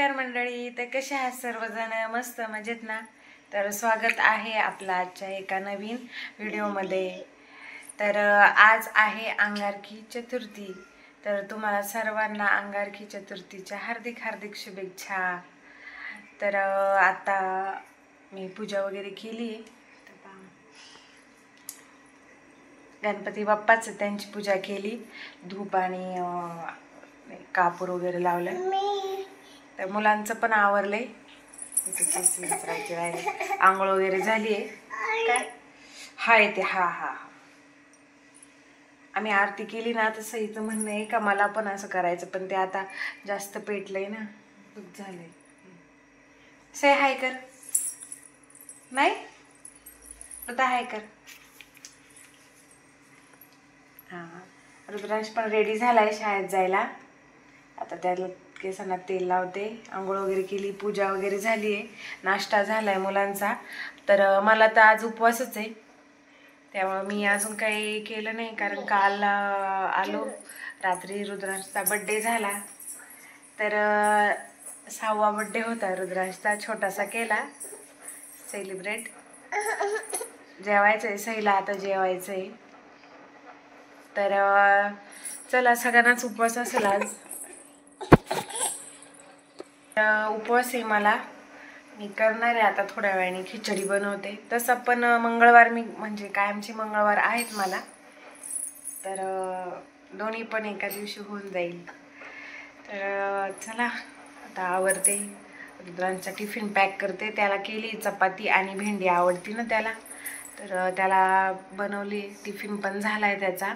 नमस्कार मंडळी. तर कसे आहात सर्वजण? मस्त मजेत ना? तर स्वागत आहे आपलं आजच्या एका नवीन व्हिडिओमध्ये. तर आज आहे अंगारकी चतुर्थी. तर तुम्हाला सर्वांना अंगारकी चतुर्थीच्या हार्दिक हार्दिक शुभेच्छा. तर आता मी पूजा वगैरे केली. गणपती बाप्पाचं त्यांची पूजा केली, धूप आणि कापूर वगैरे लावलं. तर मुलांचं पण आवरलंय. आंघोळ वगैरे झाली आहे. काय हा येते हा हा आम्ही आरती केली ना, तसं हिचं म्हणणं आहे का मला पण असं करायचं, पण ते आता जास्त पेटलंय ना, दुःख झालंय. से हाय कर. नाही आता हाय कर. हां, रुद्रांश पण रेडी झालाय शाळेत जायला. आता त्याला केसांना तेल लावते. आंघोळ वगैरे केली, पूजा वगैरे झाली आहे, नाश्ता झालाय मुलांचा. तर मला तर आज उपवासच आहे, त्यामुळे मी अजून काही केलं नाही. कारण काल आलो रात्री, रुद्रांशचा बड्डे झाला. तर 6वा बड्डे होता रुद्रांशचा. छोटासा केला सेलिब्रेट. जेवायचं आहे सईला, आता जेवायचं आहे. तर चला, सगळ्यांनाच उपवास असेल आज. उपवास आहे मला. मी करणार आहे आता थोड्या वेळाने, खिचडी बनवते. तसं पण मंगळवार मी म्हणजे कायमचे मंगळवार आहेत मला. तर दोन्ही पण एका दिवशी होऊन जाईल. तर चला आता आवरते. रुद्रांचा टिफिन पॅक करते. त्याला केली चपाती आणि भेंडी, आवडती ना त्याला, तर त्याला बनवली. टिफिन पण झाला आहे त्याचा.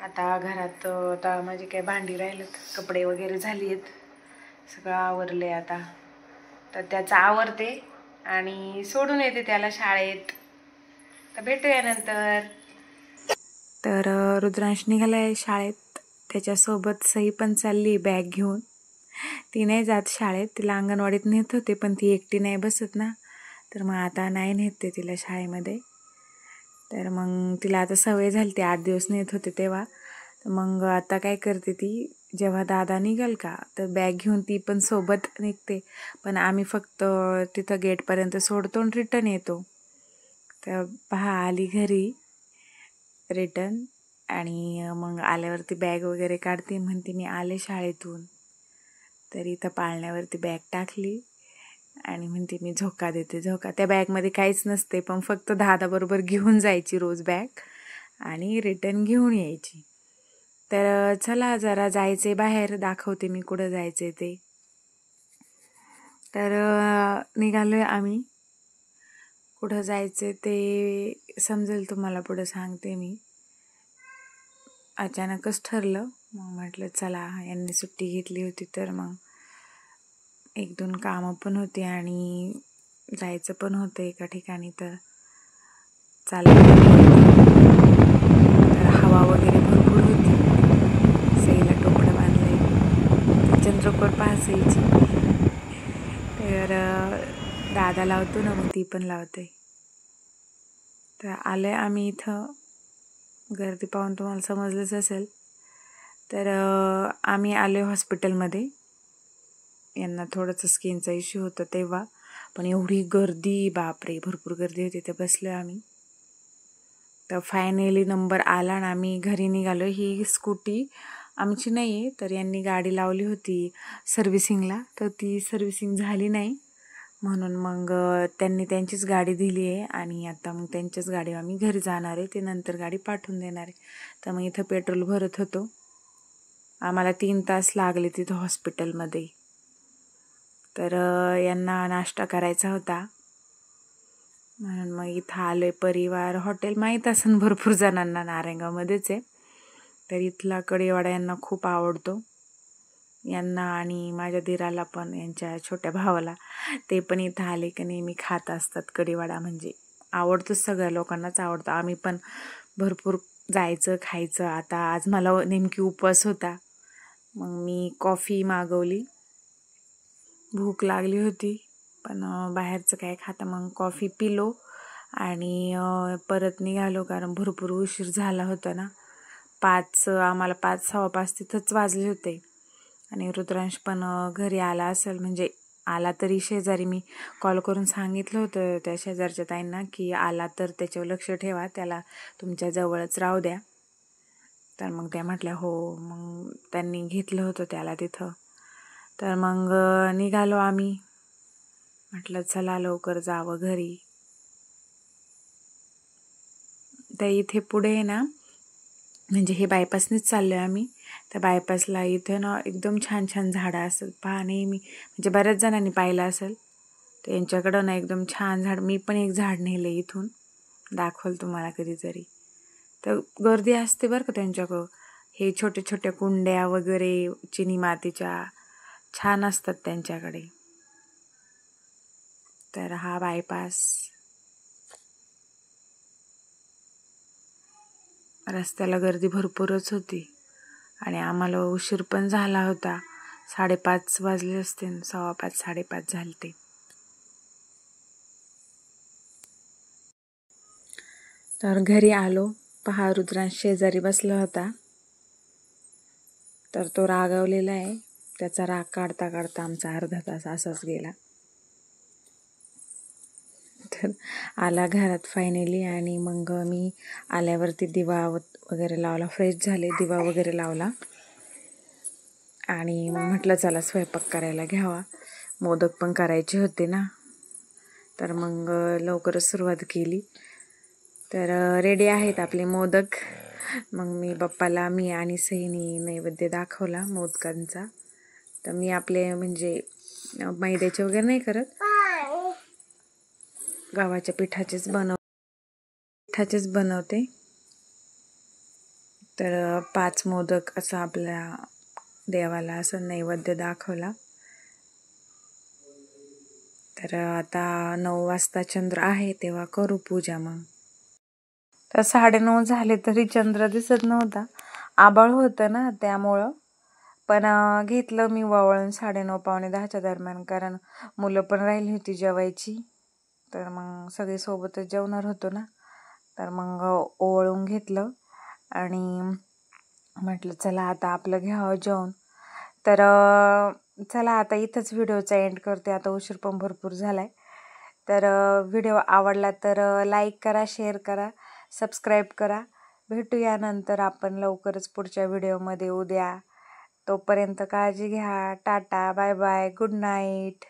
आता घरात आता माझी काही भांडी राहिलेत, कपडे वगैरे झाली आहेत, सगळं आवरले आता. तर त्याचं आवरते आणि सोडून येते त्याला शाळेत. तर भेटूया नंतर. तर रुद्रांश निघालाय शाळेत. त्याच्यासोबत सई पण चालली बॅग घेऊन. ती नाही जात शाळेत, तिला अंगणवाडीत नेत होते, पण ती एकटी नाही बसत ना, तर मग आता नाही नेते तिला शाळेमध्ये. तर मग तिला आता सवय झाली, ती 8 दिवस नेत होते तेव्हा. तर मग आता काय करते ती, जेव्हा दादा निघाल का तर बॅग घेऊन ती पण सोबत निघते. पण आम्ही फक्त तिथं गेटपर्यंत सोडतो आणि रिटर्न येतो. तर पहा आली घरी रिटर्न, आणि मग आल्यावरती बॅग वगैरे काढते, म्हणते मी आले शाळेतून. तर इथं पाळण्यावरती बॅग टाकली आणि म्हणते मी झोका देते. झोका, त्या बॅगमध्ये काहीच नसते, पण फक्त दादाबरोबर घेऊन जायची रोज बॅग आणि रिटर्न घेऊन यायची. तर चला जरा जायचे बाहेर, दाखवते मी कुठं जायचे ते. तर निघालोय आम्ही. कुठं जायचे ते समजेल तुम्हाला, पुढं सांगते मी. अचानकच ठरलं, मग म्हटलं चला, यांनी सुट्टी घेतली होती तर मग 1-2 कामं पण होती आणि जायचं पण होतं एका ठिकाणी. तर चाललं. तर हवा वगैरे भरपूर होती. सईला टोपडं बांधलंय. चंद्रकोर पाहायची. तर दादा लावतो ना, मग ती पण लावते. तर आले आम्ही इथं. गर्दी पाहून तुम्हाला समजलंच असेल. तर आम्ही आलो हॉस्पिटलमध्ये. यांना थोडंसं स्किनचा इश्यू होता तेव्हा, पण एवढी गर्दी, बापरे, भरपूर गर्दी होती. तर बसलो आम्ही. तर फायनली नंबर आला आणि आम्ही घरी निघालो. ही स्कूटी आमची नाही आहे, तर यांनी गाडी लावली होती सर्व्हिसिंगला, तर ती सर्व्हिसिंग झाली नाही, म्हणून मग त्यांनी त्यांचीच गाडी दिली आहे. आणि आता मग त्यांच्याच गाडीवर आम्ही घरी जाणार आहे. ते नंतर गाडी पाठवून देणार आहे. तर मग इथं पेट्रोल भरत होतो. आम्हाला 3 तास लागले तिथं हॉस्पिटलमध्ये. तर यांना नाश्ता करायचा होता, म्हणून मग इथं आलोय. परिवार हॉटेल माहीत असेल भरपूर जणांना, नारायणगावमध्येच आहे. तर इथला कढीवडा यांना खूप आवडतो, यांना आणि माझ्या दिराला पण, यांच्या छोट्या भावाला. ते पण इथं आले की नेहमी खात असतात कढीवडा. म्हणजे आवडतोच, सगळ्या लोकांनाच आवडतं. आम्ही पण भरपूर जायचं, खायचं. आता आज मला नेमकी उपवास होता, मग मी कॉफी मागवली. भूक लागली होती, पण बाहेरचं काय खाता, मग कॉफी पिलो आणि परत निघालो. कारण भरपूर उशीर झाला होता ना. आम्हाला 5, 5:15 तिथंच वाजले होते. आणि रुद्रांश पण घरी आला असेल, म्हणजे आला तरी शेजारी मी कॉल करून सांगितलं होतं त्या शेजारच्या ताईंना की आला तर त्याच्यावर लक्ष ठेवा, त्याला तुमच्या जवळच राहू द्या. तर मग त्या म्हटल्या हो. मग त्यांनी घेतलं होतं त्याला तिथं. तर मग निघालो आम्ही. म्हटलं चला लवकर जावं घरी. त्या इथे पुढे ना, म्हणजे हे बायपासनीच चाललो आहे आम्ही. त्या बायपासला इथे ना एकदम छान छान झाडं असतात. पहा नेहमी, म्हणजे बऱ्याच जणांनी पाहिलं असेल. त्यांच्याकडं ना एकदम छान झाड. मी पण एक झाड नेलं इथून, दाखवल तुम्हाला कधीतरी. तर गर्दी असते बरं का त्यांच्याकडं. हे छोटे छोट्या कुंड्या वगैरे चिनी मातीच्या छान असतात त्यांच्याकडे. तर हा बायपास. रस्त्याला गर्दी भरपूरच होती आणि आम्हाला उशीर पण झाला होता. 5:30 वाजले असतील, 5:15 5:30 झालते. तर घरी आलो. पहा रुद्रांश शेजारी बसला होता. तर तो रागावलेला आहे. त्याचा राग काढता काढता आमचा अर्धा तास असाच गेला. तर आला घरात फायनली. आणि मग मी आल्यावरती दिवा वगैरे लावला. फ्रेश झाले, दिवा वगैरे लावला आणि मग म्हटलं चला स्वयंपाक करायला घ्यावा. मोदक पण करायचे होते ना, तर मग लवकरच सुरुवात केली. तर रेडी आहेत आपले मोदक. मग मी आणि सईनी नैवेद्य दाखवला मोदकांचा. तर मी आपले म्हणजे मैद्याचे वगैरे नाही करत, गव्हाच्या पिठाचेच बनवते. तर 5 मोदक असं आपल्या देवाला असं नैवेद्य दाखवला. तर आता 9 वाजता चंद्र आहे तेव्हा करू पूजा. मग तर 9:30 झाले तरी चंद्र दिसत नव्हता. आभाळ होतं ना त्यामुळं. पण घेतलं मी वळून 9:30 पावणे 10च्या दरम्यान, कारण मुलं पण राहिली होती जेवायची. तर मग सगळे सोबतच जेवणार होतो ना. तर मग ओवाळून घेतलं आणि म्हटलं चला आता आपलं घ्यावं जेवण. तर चला आता इथंच व्हिडिओचा एंड करते. आता उशीर पण भरपूर झालाय. तर व्हिडिओ आवडला तर लाईक करा, शेअर करा, सबस्क्राईब करा. भेटूया नंतर आपण लवकरच पुढच्या व्हिडिओमध्ये उद्या. तोपर्यंत काळजी घ्या. Tata, bye bye, good night.